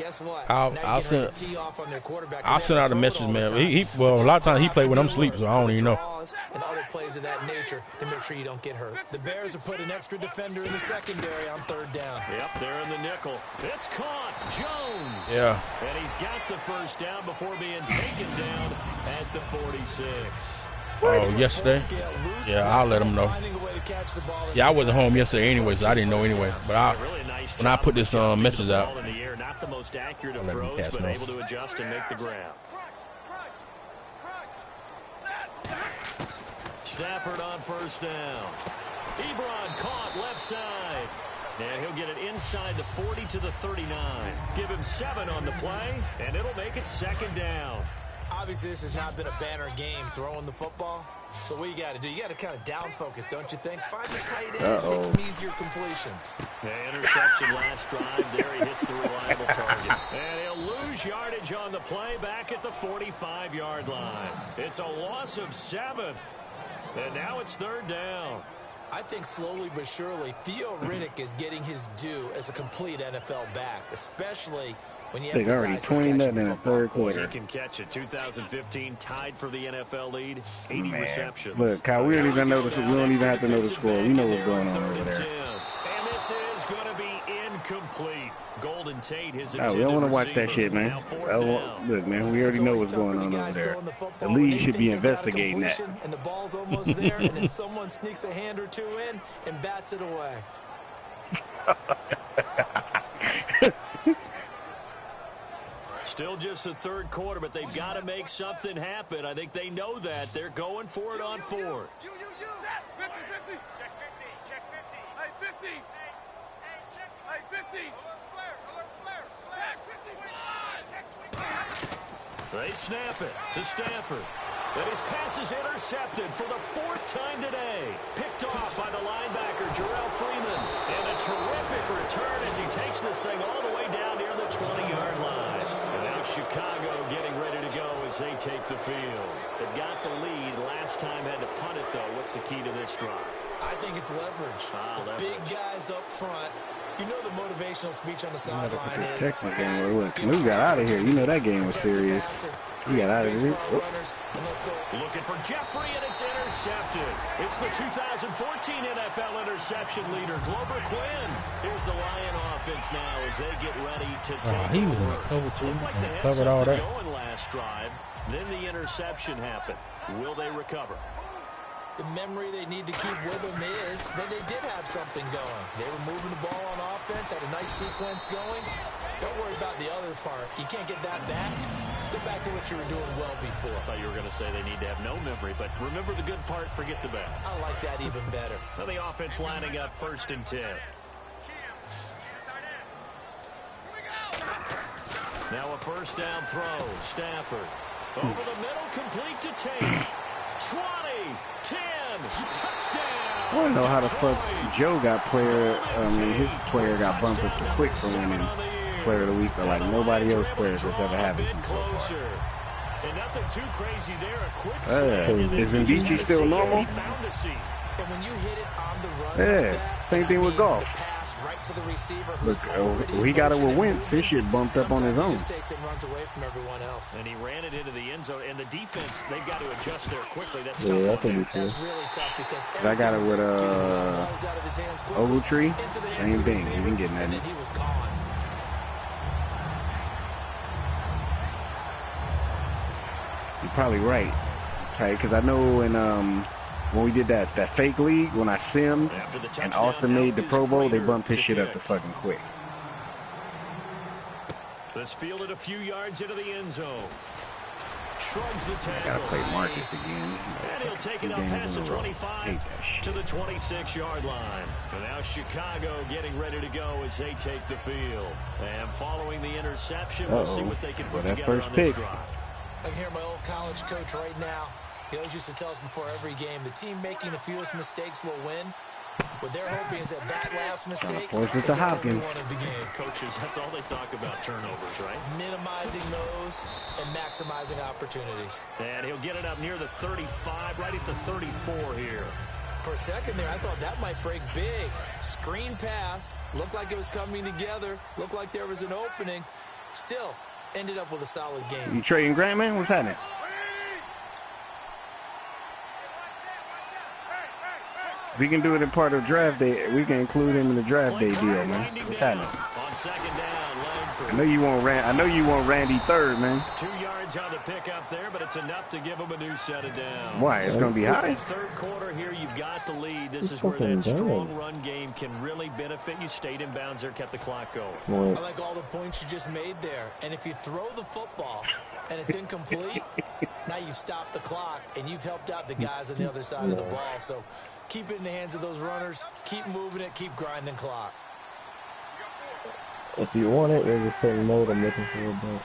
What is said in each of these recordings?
Guess what? I'll send out a message, man. Well, a lot of times he played when I'm asleep, so I don't even know. And other plays of that nature to make sure you don't get hurt. The Bears have put an extra defender in the secondary on 3rd down. Yep, they're in the nickel. It's caught. Jones. Yeah. And he's got the first down before being taken down at the 46. Oh, yesterday? Yeah, I'll let him know. Yeah, I wasn't home yesterday anyway, so I didn't know anyway. But when I put this message out, not the most accurate of throws, but able to adjust and make the grab. Stafford on 1st down. Ebron caught left side. And he'll get it inside the 40 to the 39. Give him 7 on the play, and it'll make it 2nd down. Obviously, this has not been a banner game throwing the football. So what you got to do, you got to kind of down focus, don't you think? Find the tight end, take some easier completions. The interception last drive. There he hits the reliable target. And he'll lose yardage on the play back at the 45-yard line. It's a loss of 7. And now it's 3rd down. I think slowly but surely, Theo Riddick is getting his due as a complete NFL back, especially when you already 20-0 in the 3rd quarter. He can catch it. 2015 tied for the NFL lead. 80 receptions. Look, Kyle, we don't even know we don't even have to know the score. We know what's going on over there. And this is going to be incomplete. Golden Tate, his we don't want to watch that shit, man. Look, man, we already know what's going on over there. The league should be investigating that. And the ball's almost there, and then someone sneaks a hand or two in and bats it away. Still just the 3rd quarter, but they've got to make something happen. I think they know that. They're going for it on 4th. Check 50. Check 50. Check 50. Hey, 50. Hey, check. Hey, 50. Alert flare. Alert flare. Check 50. They snap it to Stafford. And his pass is intercepted for the 4th time today. Picked off by the linebacker, Jarrell Freeman. And a terrific return as he takes this thing all the way down near the 20-yard line. And now Chicago getting ready to go as they take the field. They've got the lead. Last time had to punt it, though. What's the key to this drive? I think it's leverage. The big guys up front. You know the motivational speech on the sideline is. Texas game. Look, we got out of here. You know that game was serious. We got out of here. Looking for Jeffrey, and it's intercepted. It's the 2014 NFL interception leader, Glover Quinn. Here's the Lion offense now as they get ready to take he was in the cover too. Covered all that. Going last drive. Then the interception happened. Will they recover? The memory they need to keep with them is that they did have something going. They were moving the ball on offense, had a nice sequence going. Don't worry about the other part. You can't get that back. Let's go back to what you were doing well before. I thought you were going to say they need to have no memory, but remember the good part, forget the bad. I like that even better. Now the offense lining up 1st and 10. Now a 1st down throw. Stafford. Over the middle, complete to Tate. 20, 10, touchdown. I want to know how the fuck Joe got his player got bumped up to quick for winning player of the week, but like nobody else players has ever happened to so far. And nothing too crazy there. A quick is Mvici still normal? And when you hit it on the run, yeah, same thing with golf. Right to the receiver. Look, he got it with Wentz. His shit bumped up on his own. He just takes it and runs away from everyone else. And he ran it into the end zone. And the defense, they've got to adjust there quickly. That's yeah, tough. That's really tough because I got it with Ogletree. Same thing. He didn't get nothing. He was gone. You're probably right. Okay, because I know when we did that fake league, when I simmed and Austin made the Pro Bowl, they bumped his shit up to fucking quick. This fielded a few yards into the end zone. Shrugs the tackle. Gotta play Marcus again. And he'll take it up past the 25 to the 26-yard line. And now Chicago getting ready to go as they take the field. And following the interception, we'll see what they can put together on this drive. I can hear my old college coach right now. He always used to tell us before every game, the team making the fewest mistakes will win. What they're hoping is that last mistake force it to Hopkins. One of the game. Coaches, that's all they talk about, turnovers, right? Minimizing those and maximizing opportunities. And he'll get it up near the 35, right at the 34 here. For a second there, I thought that might break big. Screen pass, looked like it was coming together, looked like there was an opening. Still, ended up with a solid game. You trading Grant, man? What's happening? We can do it in part of draft day. We can include him in the draft day deal, man. What's happening? On second down, I know you want Randy third, man. 2 yards on the pickup there, but it's enough to give him a new set of downs. Why? It's gonna be high. Third quarter here, you've got the lead. This is where that strong run game can really benefit you. Stayed in bounds there, kept the clock going. I like all the points you just made there. And if you throw the football and it's incomplete, now you've stopped the clock and you've helped out the guys on the other side of the ball. So keep it in the hands of those runners. Keep moving it. Keep grinding clock. If you want it, there's a certain mode I'm looking for. But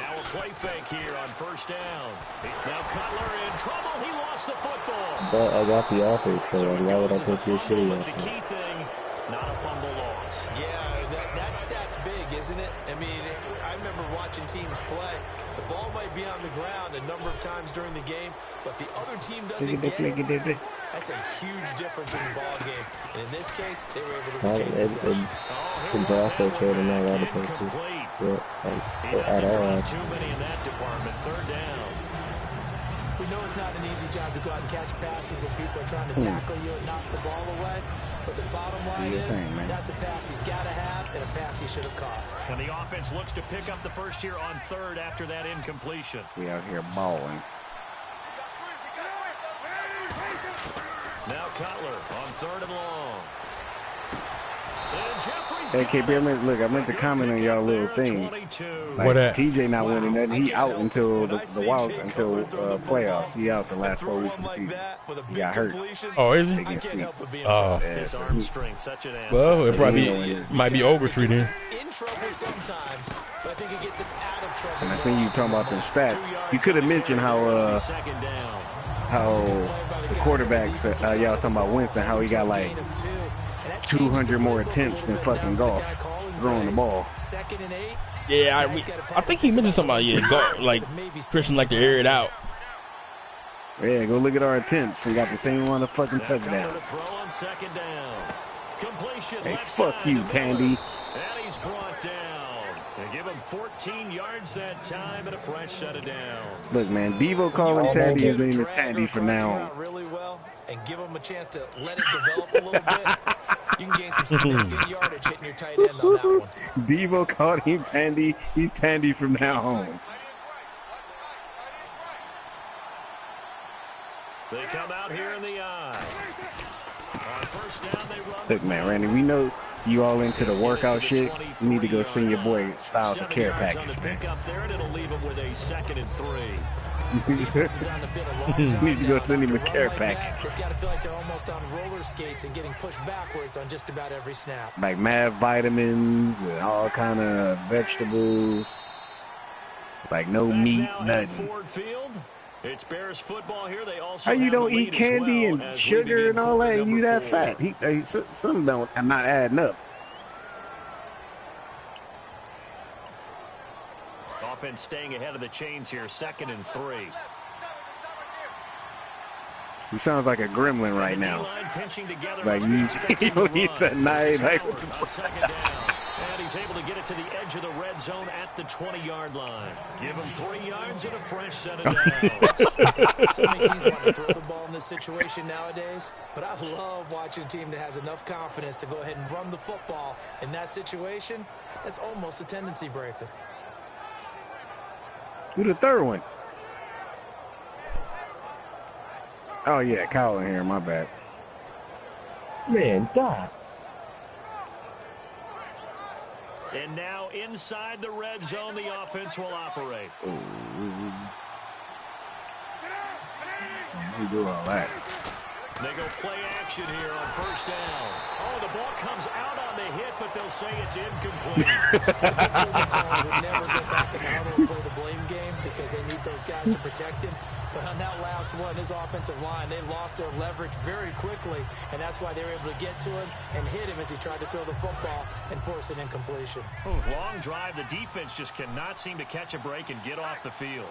now a play fake here on first down. Now Cutler in trouble. He lost the football. But I got the offense, so why would I take your shitty The offense? key thing, not a fumble loss. Yeah, that stat's big, isn't it? I mean, I remember watching teams play. The ball might be on the ground a number of times during the game, but the other team doesn't get it. That's a huge difference in the ball game. And in this case, they were able to retain possession. It's a draft day trade and not a lot of places. At all. Too many in that department. Third down. We know it's not an easy job to go out and catch passes when people are trying to tackle you and knock the ball away. But the bottom line is, that's a pass he's got to have and a pass he should have caught. And the offense looks to pick up the first here on third after that incompletion. We out here balling. Now Cutler on third and long. And Jeffrey's Hey, KP, I meant to comment on y'all little thing. Like, What at? TJ not winning nothing. He out until the playoffs. He out the last 4 weeks of the season. He got hurt. Oh, is he? Against Phoenix. his arm strength, such an asset. Well, it probably might be over 3 then. In trouble sometimes, but I think it gets him out of trouble. And I seen you talking about them stats. You could have mentioned how the quarterbacks, y'all was talking about Winston, how he got like 200 more attempts than fucking golf throwing the ball. Yeah, I think he mentioned something about, like Christian like to air it out. Yeah, go look at our attempts. We got the same amount of fucking touchdowns. Hey, fuck you, Tandy. And he's brought down. They give him 14 yards that time and a fresh set of downs. Look, man, Devo calling Tandy, his name is Tandy from now on. Really well, and give him a chance to let it develop a little bit. You can gain some significant yardage hitting your tight end on that one. Devo called him Tandy. He's Tandy from now on. They come out here in the eye. On first down, they run. Look, man, Randy, we know you all into the workout shit. You need to go send your boy Styles a care package, man. There, and it'll leave him with a 2nd and 3. You need to go send him a care package. They've got to feel like they're almost on roller skates and getting pushed backwards on just about every snap. Like mad vitamins and all kind of vegetables. Like no meat, nothing. It's Bears football here. They also How you don't eat candy and sugar and all that and you that fat? Some don't. I'm not adding up. Offense staying ahead of the chains here. 2nd and 3. He sounds like a gremlin right now. Like he's at night. Like, and he's able to get it to the edge of the red zone at the 20-yard line. Give him 3 yards and a fresh set of downs. So many teams want to throw the ball in this situation nowadays, but I love watching a team that has enough confidence to go ahead and run the football in that situation. That's almost a tendency breaker. Who the third one? Oh, yeah, Kyle in here. My bad. Man, God. And now inside the red zone, the offense will operate. We do all that. They go play action here on first down. Oh, the ball comes out on the hit, but they'll say it's incomplete. The would never go back in the huddle and play the blame game because they need those guys to protect him. But on that last one, his offensive line, they lost their leverage very quickly, and that's why they were able to get to him and hit him as he tried to throw the football and force an incompletion. Oh, long drive. The defense just cannot seem to catch a break and get off the field.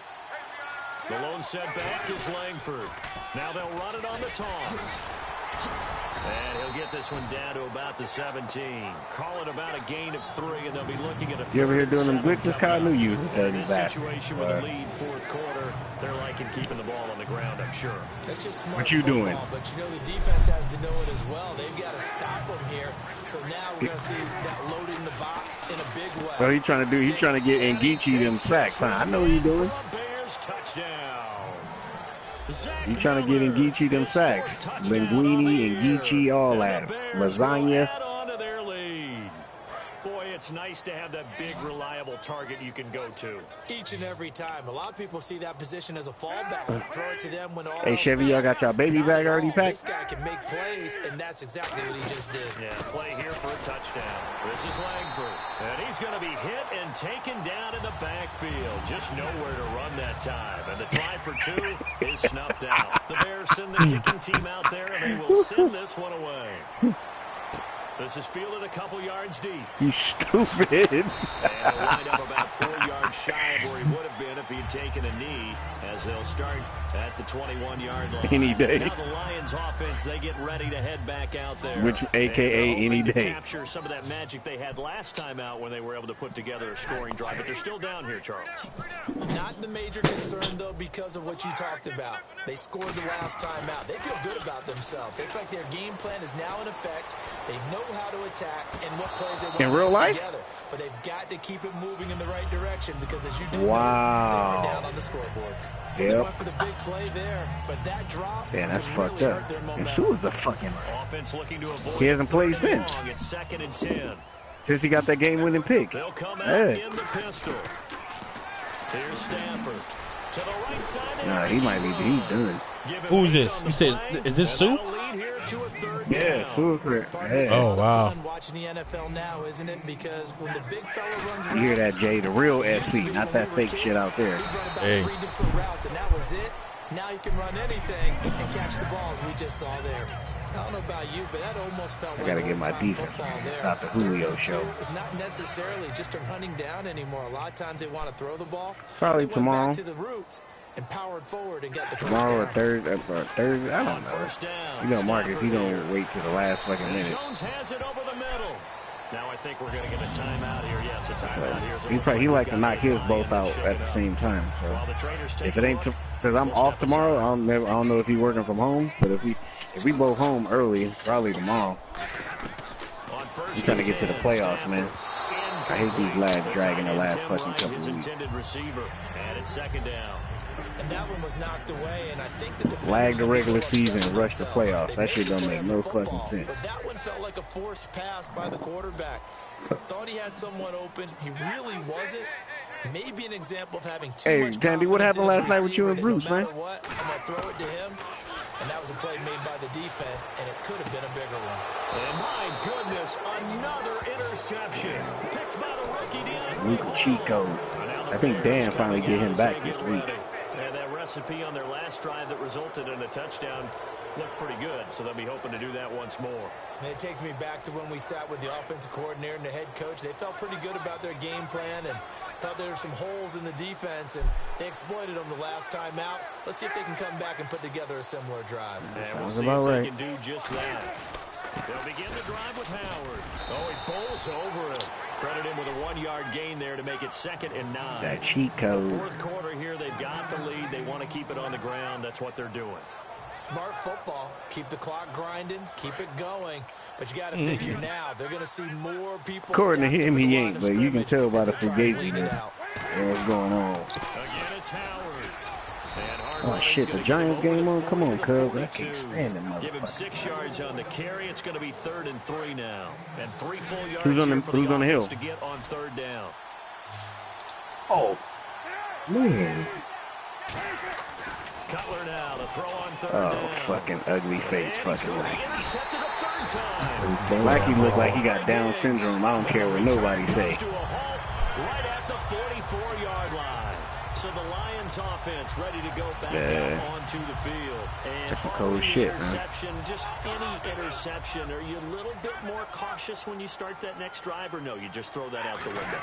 The lone setback is Langford. Now they'll run it on the toss. And he'll get this one down to about the 17. Call it about a gain of 3, and they'll be looking at a. You ever here doing them glitches, Kyle? I knew you was a dirty bastard. Situation with a lead, fourth quarter, they're liking keeping the ball on the ground, I'm sure. It's just smart what you football, doing? But you know the defense has to know it as well. They've got to stop them here. So now we're going to see that loading the box in a big way. So he's trying to get Ngechi them sacks, huh? I know what he's doing. Bears touchdown. You trying to get Ngechi them sacks. Linguini, Ngechi, all that. Lasagna. It's nice to have that big, reliable target you can go to. Each and every time. A lot of people see that position as a fallback. Throw it to them when all Hey, Chevy, y'all got y'all baby bag already packed? This guy can make plays, and that's exactly what he just did. Yeah, play here for a touchdown. This is Langford. And he's going to be hit and taken down in the backfield. Just nowhere to run that time. And the try for 2 is snuffed out. The Bears send the kicking team out there, and they will send this one away. This is fielded a couple yards deep. You stupid. And he'll wind up about 4 yards shy of where he would have been if he'd taken a knee, as they'll start at the 21-yard line. Any day. Now the Lions offense, they get ready to head back out there. Which, a.k.a. any day. Capture some of that magic they had last time out when they were able to put together a scoring drive. But they're still down here, Charles. Not the major concern, though, because of what you talked about. They scored the last time out. They feel good about themselves. They feel like their game plan is now in effect. They know how to attack and what plays they want in real life together. But they've got to keep it moving in the right direction, because as you do, wow, they were down on the scoreboard. Yep. They went for the big play there, but that drop, damn, that's fucked really up. And she was a fucking offense looking to avoid. He hasn't played since. It's 2nd and 10. Since he got that game-winning pick. They'll come out in the pistol. Here's Stanford to the right side. Nah, he might be done. Who's this? You said, is this Sue? Yeah, Sue. Yeah. Oh, wow. Watching the NFL now, isn't it? Because when the big fella runs You hear that, Jay? The real SC, not that fake shit out there. Hey. 3 different routes, and that was it. Now you can run anything and catch the balls we just saw there. I don't know about you, but that almost felt like I gotta get my defense. Stop the Julio show. It's not necessarily just a running down anymore. A lot of times they want to throw the ball. Probably tomorrow. Back to the roots and powered forward and got the tomorrow or third, I don't know. You know, Marcus, he don't wait till the last fucking minute. Jones has it over the middle. Now I think we're going to get a timeout here. Yes, a timeout here. He like to knock his both out at the same time. So if it ain't, because I'm off tomorrow, I don't know if he's working from home. But if we both home early, probably tomorrow. I'm trying to get to the playoffs, man. I hate these lads dragging the last fucking couple of weeks. And it's 2nd down. And that one was knocked away, and I think the lag the regular season and rush the playoffs. That shit don't make no fucking sense. But that one felt like a forced pass by the quarterback. Thought he had someone open. He really wasn't. Maybe an example of having too much Tandy, what happened last night with you and Bruce, man? What, I'm going to throw it to him. And that was a play made by the defense, and it could have been a bigger one. And my goodness, another interception. Picked by the rookie DeAndre. Cheat code. I think Dan finally get him back this week. And that recipe on their last drive that resulted in a touchdown looked pretty good, so they'll be hoping to do that once more. And it takes me back to when we sat with the offensive coordinator and the head coach. They felt pretty good about their game plan and thought there were some holes in the defense, and they exploited them the last time out. Let's see if they can come back and put together a similar drive. And we'll see if they can do just that. They'll begin the drive with Howard. Oh, he bowls over him. Credit him with a 1-yard gain there to make it 2nd and 9. That cheat code. Fourth quarter here, they've got the lead. They want to keep it on the ground. That's what they're doing. Smart football. Keep the clock grinding. Keep it going. But you got to figure now, they're going to see more people. According to him, he ain't, but you can tell by the fugaziness what's going on. Again, it's Howard. Oh, shit, the Giants game on? Come on, cuz. I can't stand them motherfuckers. Give him 6 yards on the carry. It's going to be 3rd and 3 now. And 3 full yards who's on the hill? To get on 3rd down. Oh, man. Cutler now to throw on 3rd down. Fucking ugly face, fucking Lackey. Intercepted a 3rd time. Lackey look like he got Down syndrome. I don't care what nobody say. Right at the 44-yard line. So the Lions offense ready to go back out onto the field. And just some cold shit, interception, man. Just any interception. Are you a little bit more cautious when you start that next drive, or no, you just throw that out the window?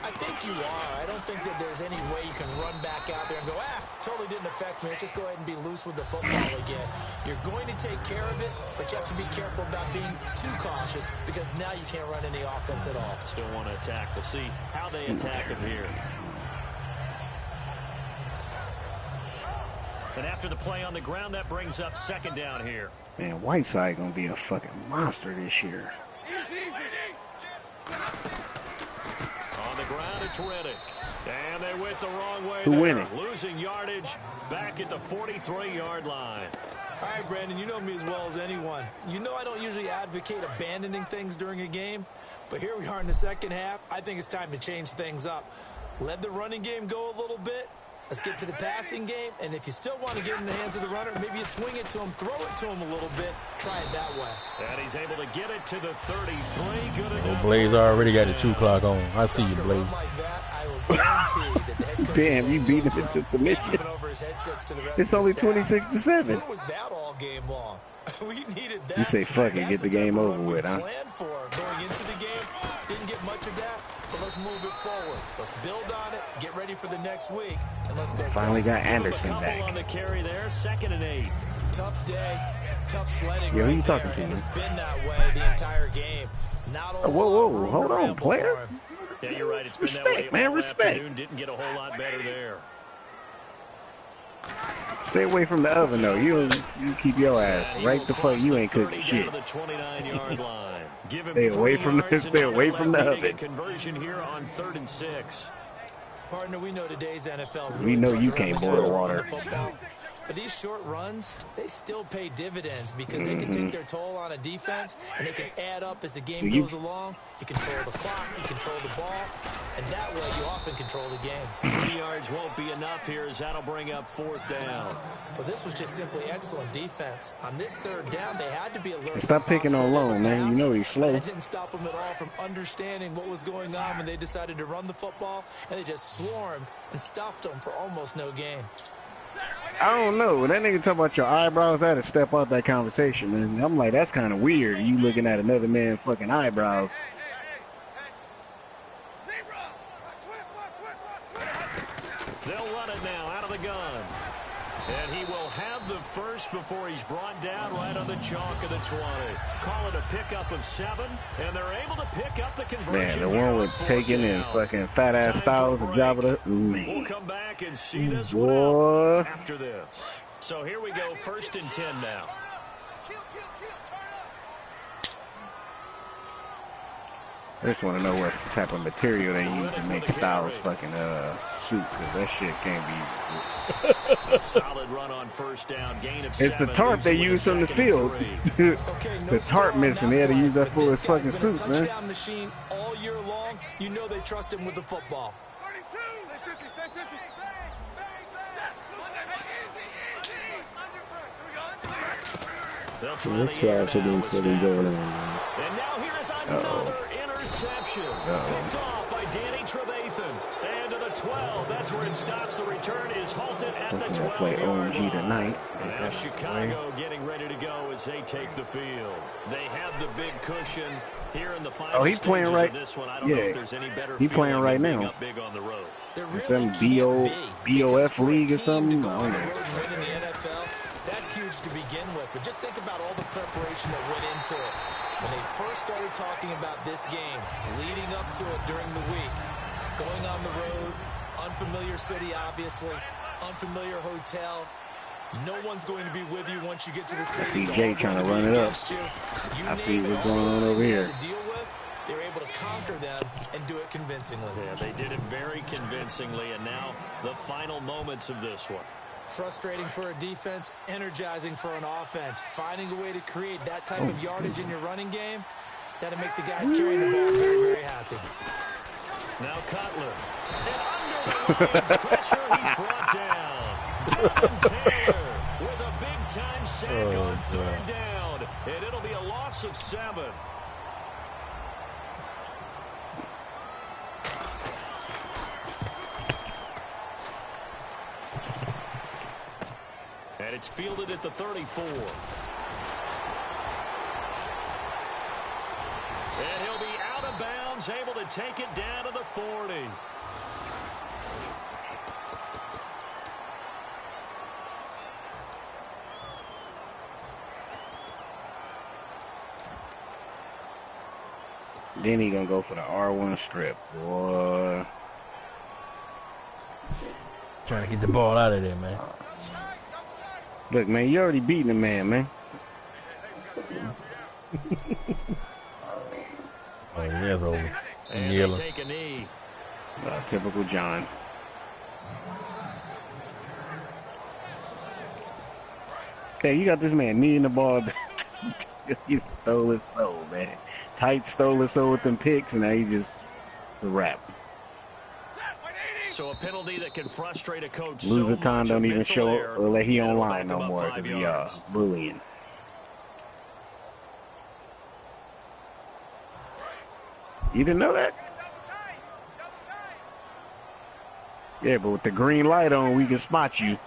I think you are. I don't think that there's any way you can run back out there and go, totally didn't affect me. Let's just go ahead and be loose with the football again. You're going to take care of it, but you have to be careful about being too cautious because now you can't run any offense at all. Still want to attack. We'll see how they attack him here. And after the play on the ground, that brings up second down here. Man, Whiteside gonna be a fucking monster this year. On the ground, it's Reddick. And they went the wrong way. Who winning? Losing yardage back at the 43-yard line. All right, Brandon, you know me as well as anyone. You know I don't usually advocate abandoning things during a game, but here we are in the second half. I think it's time to change things up. Let the running game go a little bit. Let's get to the passing game, and if you still want to get in the hands of the runner, maybe you swing it to him, throw it to him a little bit, try it that way. And he's able to get it to the 33. Good enough. Blaze already got the 2 clock on. I see you, Blaze. Damn, you beat him into submission. It's only 26-7. Where was that all game long? We needed that. You say fuck it, get the game over with, huh? Planned for going into the game, didn't get much of that, but let's move it forward. Let's build on it, get ready for the next week, and let's go. Finally got Anderson back. On the carry there, 2nd and 8. Tough day, tough sledding. Yo, who you talking to? It's been that way the entire game. Not all whoa, hold on, player. Yeah, you're right. It's been respect, that way man, all respect. Afternoon. Didn't get a whole lot better there. Stay away from the oven, though. You keep your ass right the fuck. You ain't cooking shit. Stay away from the oven. Conversion here on 3rd and 6. Partner, we know today's NFL. We know you can't boil water. But these short runs, they still pay dividends because they can take their toll on a defense, and they can add up as the game goes along. You control the clock, you control the ball, and that way you often control the game. 3 yards won't be enough here as that'll bring up 4th down. Well, this was just simply excellent defense. On this 3rd down, they had to be alert. Stop picking on Lone, man. You know he's slow. That didn't stop them at all from understanding what was going on when they decided to run the football, and they just swarmed and stopped them for almost no gain. I don't know. When that nigga talk about your eyebrows, I had to step out that conversation. And I'm like, that's kind of weird. You looking at another man's fucking eyebrows. They'll run it now out of the gun. And he will have the first before he's brought down right on the chalk of the 20. Call it a pickup of 7, and they're able to pick up the conversion. Man, the one with taking and fucking fat ass styles of job of the. We'll come back and see this one out after this. So here we go, 1st and 10 now. I just want to know what type of material they use to make Styles fucking suit, because that shit can't be. A solid run on 1st down, gain of 7. It's the tarp they use on the field. The tarp missing, they had to use that for his fucking suit, man. Touchdown machine all year long. You know they trust him with the football. 32. Stay 50. They'll try the air now. And now here is another interception. Picked off by Danny Trevathan. And to the 12. That's where it stops. The return is halted at the 12. Play OMG tonight. Now Chicago getting ready to go as they take the field. They have the big cushion here in the final he's playing right. This one. I don't know if there's any better he's playing right now. Up big on the road. Some BOF league or something. I don't know. That's huge to begin with, but just think about all the preparation that went into it. When they first started talking about this game, leading up to it during the week, going on the road, unfamiliar city, obviously, unfamiliar hotel. No one's going to be with you once you get to the stadium. I see Jay trying to run it up. I see what's going on over here. They're able to conquer them and do it convincingly. Yeah, they did it very convincingly, and now the final moments of this one. Frustrating for a defense, energizing for an offense. Finding a way to create that type of yardage in your running game, that'll make the guys carrying the ball very, very happy. Now Cutler. And under the Lions pressure, he's brought down. Taylor with a big-time sack on 3rd down. And it'll be a loss of 7. And it's fielded at the 34. And he'll be out of bounds, able to take it down to the 40. Then he gonna go for the R1 strip, boy. Trying to get the ball out of there, man. Look, man, you already beating the man. Oh, yeah, it's over. And they take a knee. Typical John. Hey, you got this man kneeing the ball. He stole his soul, man. Tight stole his soul with them picks, and now he just the wrap. So a penalty that can frustrate a coach. Loser so time don't even show or let he That'll online knock no him more up 5 because yards. he bullying. You didn't know that? Yeah, but with the green light on, we can spot you.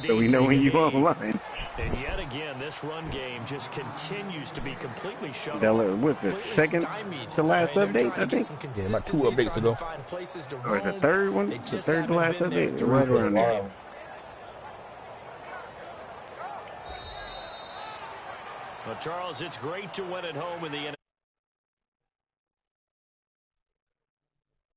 So we know when you're online. And yet again, this run game just continues to be completely shut They'll, off. what's the second to last update, I think? Yeah, about 2 updates ago. Or the third one? The third to last update? Right around there. But Charles, it's great to win at home in the